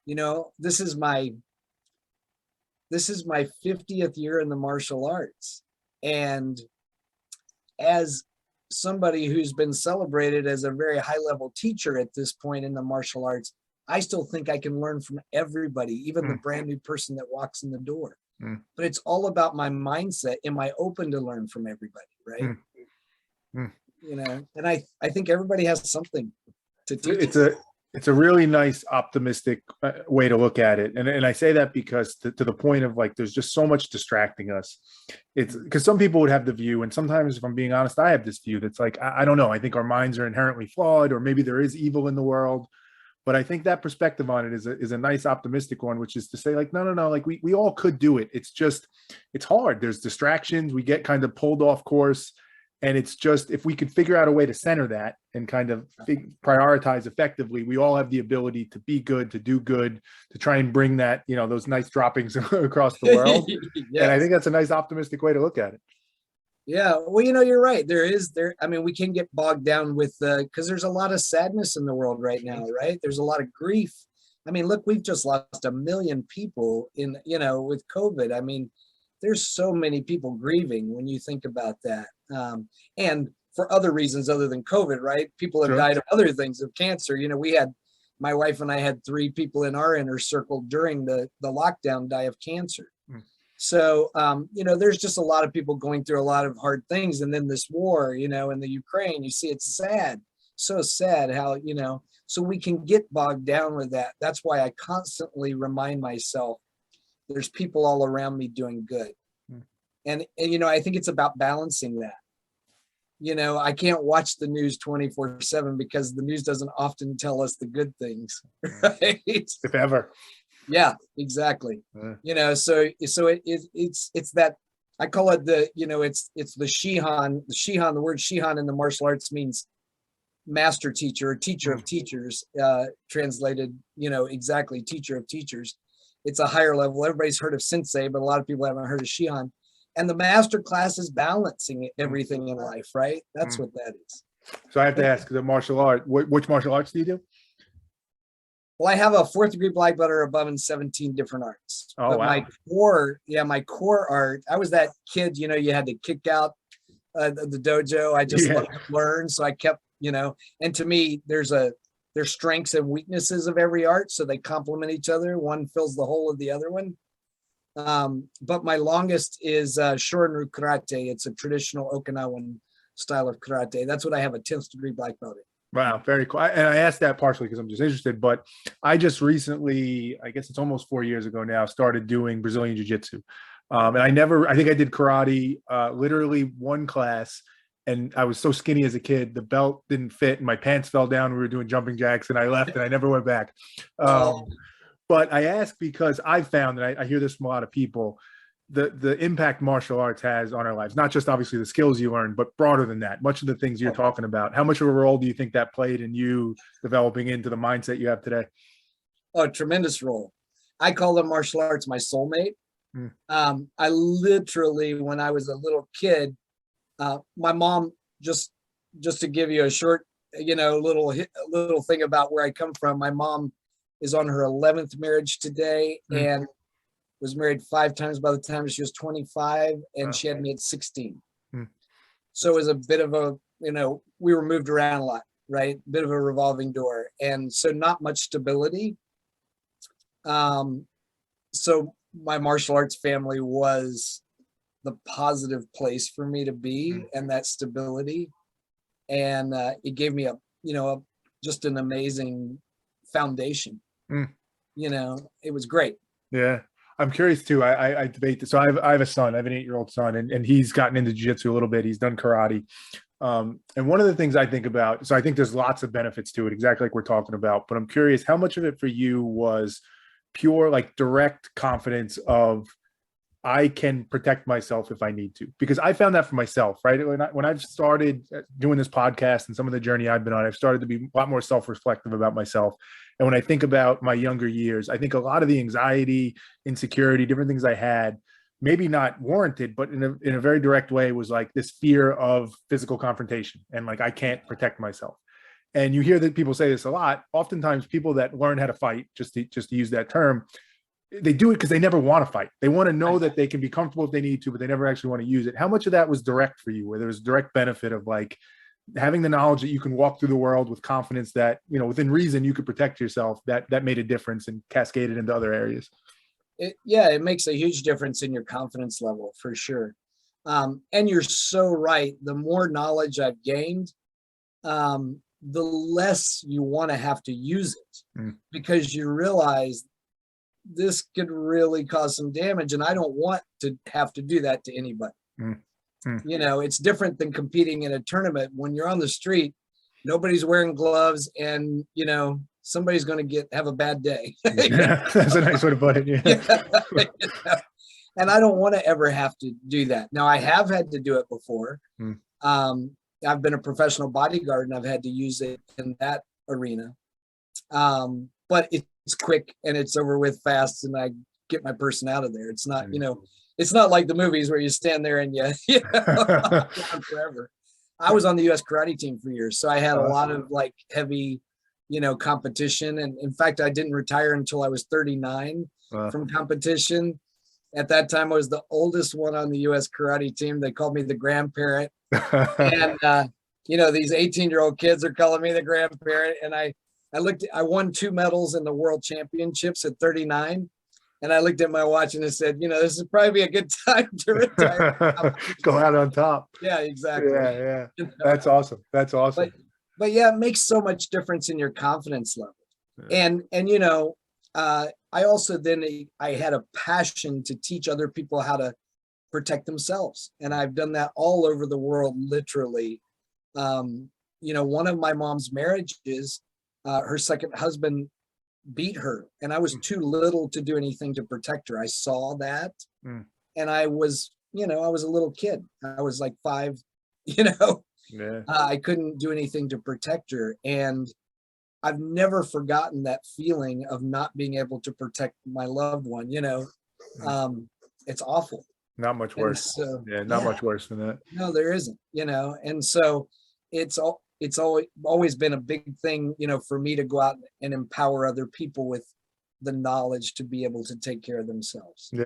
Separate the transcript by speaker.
Speaker 1: This is my 50th year in the martial arts. And as somebody who's been celebrated as a very high level teacher at this point in the martial arts, I still think I can learn from everybody, even the brand new person that walks in the door. But it's all about my mindset. Am I open to learn from everybody? Right. And I think everybody has something to teach.
Speaker 2: It's a really nice, optimistic way to look at it. And I say that because to the point of like, there's just so much distracting us. It's because some people would have the view, and sometimes if I'm being honest, I have this view that's like, I don't know. I think our minds are inherently flawed, or maybe there is evil in the world. But I think that perspective on it is a nice optimistic one, which is to say like, no, like we all could do it. It's just, it's hard. There's distractions. We get kind of pulled off course. And it's just, if we could figure out a way to center that and kind of prioritize effectively, we all have the ability to be good, to do good, to try and bring that, those nice droppings across the world. Yes. And I think that's a nice optimistic way to look at it.
Speaker 1: Yeah, well, you're right. We can get bogged down with because there's a lot of sadness in the world right now, right? There's a lot of grief. Look, we've just lost 1 million people with COVID. There's so many people grieving when you think about that. And for other reasons other than COVID, right? People have died of other things, of cancer. My wife and I had 3 people in our inner circle during the lockdown die of cancer. So, there's just a lot of people going through a lot of hard things. And then this war, in the Ukraine, you see, it's sad, so sad how, so we can get bogged down with that. That's why I constantly remind myself, there's people all around me doing good. And I think it's about balancing that. I can't watch the news 24/7 because the news doesn't often tell us the good things, right?
Speaker 2: If ever.
Speaker 1: Yeah, exactly. So it's that, I call it it's the Shihan. The word Shihan in the martial arts means master teacher or teacher of teachers, translated, exactly, teacher of teachers. It's a higher level. Everybody's heard of sensei, but a lot of people haven't heard of Shihan. And the master class is balancing everything in life, right? That's what that is.
Speaker 2: So I have to ask, the martial art, which martial arts do you do?
Speaker 1: Well, I have a 4th degree black belt or above in 17 different arts.
Speaker 2: Oh,
Speaker 1: but
Speaker 2: wow.
Speaker 1: my core art, I was that kid, you had to kick out the dojo. I just loved to learn. So I kept, and to me, there's strengths and weaknesses of every art. So they complement each other. One fills the hole of the other one. But my longest is Shorin-ryu karate. It's a traditional Okinawan style of karate. That's what I have a 10th degree black belt in.
Speaker 2: Wow, very cool. And I asked that partially because I'm just interested, but I just recently, I guess it's almost 4 years ago now, started doing Brazilian Jiu-Jitsu. And I think I did karate, literally one class, and I was so skinny as a kid, the belt didn't fit and my pants fell down. We were doing jumping jacks and I left and I never went back. But I ask because I've found that I hear this from a lot of people, the impact martial arts has on our lives, not just obviously the skills you learn, but broader than that. Much of the things you're talking about, how much of a role do you think that played in you developing into the mindset you have today?
Speaker 1: Oh, tremendous role. I call the martial arts my soulmate. I literally, when I was a little kid, my mom, just to give you a short, little thing about where I come from, my mom is on her 11th marriage today and was married 5 times by the time she was 25, and she had me at 16. So it was a bit of a, we were moved around a lot, right? Bit of a revolving door. And so not much stability. So my martial arts family was the positive place for me to be, and that stability. And it gave me just an amazing foundation. It was great.
Speaker 2: Yeah. I'm curious too. I debate this. So I have a son. I have an 8-year-old son, and he's gotten into jiu-jitsu a little bit. He's done karate. And one of the things I think about, so I think there's lots of benefits to it, exactly like we're talking about, but I'm curious, how much of it for you was pure, like direct confidence of, I can protect myself if I need to? Because I found that for myself, right? When I've started doing this podcast and some of the journey I've been on, I've started to be a lot more self-reflective about myself. And when I think about my younger years, I think a lot of the anxiety, insecurity, different things I had, maybe not warranted, but in a very direct way, was like this fear of physical confrontation. And like, I can't protect myself. And you hear that people say this a lot. Oftentimes people that learn how to fight, just to use that term, they do it because they never want to fight. They want to know that they can be comfortable if they need to, but they never actually want to use it. How much of that was direct for you, where there was direct benefit of like having the knowledge that you can walk through the world with confidence that, you know, within reason you could protect yourself, that made a difference and cascaded into other areas?
Speaker 1: It makes a huge difference in your confidence level for sure. And you're so right. The more knowledge I've gained, the less you want to have to use it, because you realize this could really cause some damage, and I don't want to have to do that to anybody. You know, it's different than competing in a tournament. When you're on the street, nobody's wearing gloves, and you know somebody's going to have a bad day.
Speaker 2: Yeah, that's a nice way to put it. Yeah.
Speaker 1: You know? And I don't want to ever have to do that. Now, I have had to do it before. I've been a professional bodyguard, and I've had to use it in that arena. But it's quick and it's over with fast, and I get my person out of there. It's not, you know, it's not like the movies where you stand there and you know, forever. I was on the U.S. karate team for years, so I had a lot of like heavy, you know, competition. And in fact, I didn't retire until I was 39 from competition. At that time, I was the oldest one on the U.S. karate team. They called me the grandparent. And, you know, these 18-year-old kids are calling me the grandparent. And I won 2 medals in the world championships at 39. And I looked at my watch and I said, you know, this would probably be a good time to retire.
Speaker 2: Go out on top.
Speaker 1: Yeah, exactly.
Speaker 2: Yeah. You know? That's awesome. That's awesome.
Speaker 1: But yeah, it makes so much difference in your confidence level. Yeah. And, you know, I also I had a passion to teach other people how to protect themselves. And I've done that all over the world, literally. You know, one of my mom's marriages, her second husband beat her, and I was too little to do anything to protect her. I saw that. And I was, you know, I was a little kid. I was like 5, you know. I couldn't do anything to protect her. And I've never forgotten that feeling of not being able to protect my loved one, you know. It's awful.
Speaker 2: Not much worse. So, not much worse than that.
Speaker 1: No, there isn't, you know. And so it's always been a big thing, you know, for me to go out and empower other people with the knowledge to be able to take care of themselves.